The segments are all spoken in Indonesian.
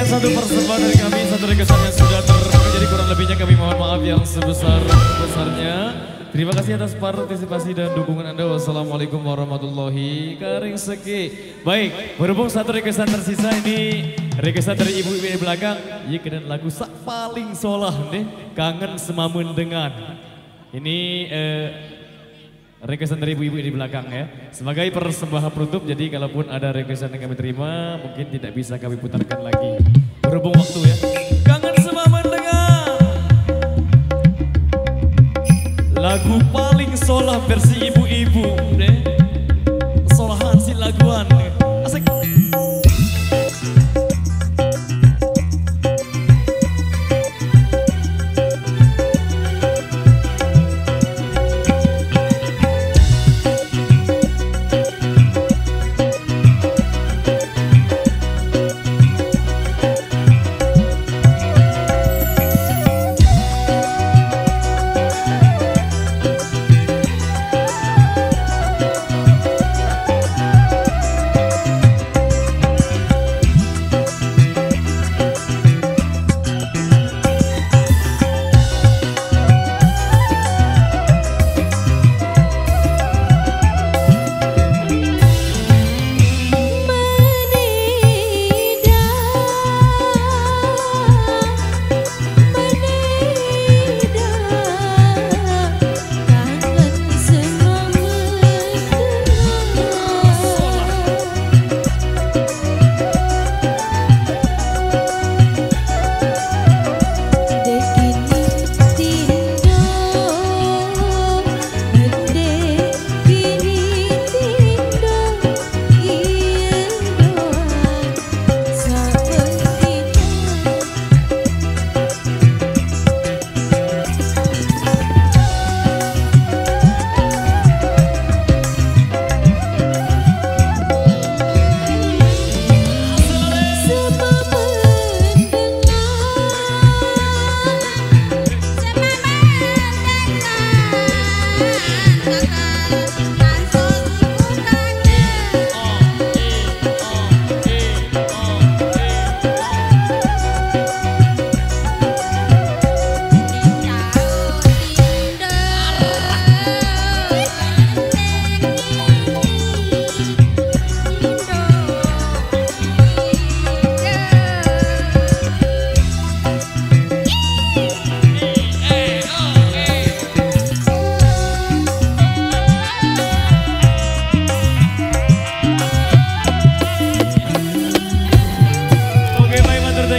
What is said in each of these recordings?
satu persembahan dari kami, satu requestan yang sudah terjadi, kurang lebihnya kami mohon maaf yang sebesar-besarnya. Terima kasih atas partisipasi dan dukungan Anda. Wassalamualaikum warahmatullahi wabarakatuh. Baik, berhubung satu requestan tersisa ini, requestan dari ibu-ibu di belakang. Iya, kena lagu sak paling solah nih, kangen semamun dengan. Ini requestan dari ibu-ibu di belakang ya. Sebagai persembahan penutup, jadi kalaupun ada requestan yang kami terima, mungkin tidak bisa kami putarkan lagi. Berhubung waktu ya. Kangen semamun dengan lagu paling solah versi ibu-ibu deh. Solahan si laguan. Asik.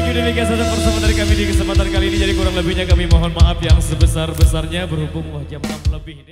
Demikian saja persembahan dari kami di kesempatan kali ini. Jadi kurang lebihnya kami mohon maaf yang sebesar-besarnya berhubung jam 6 lebih ini.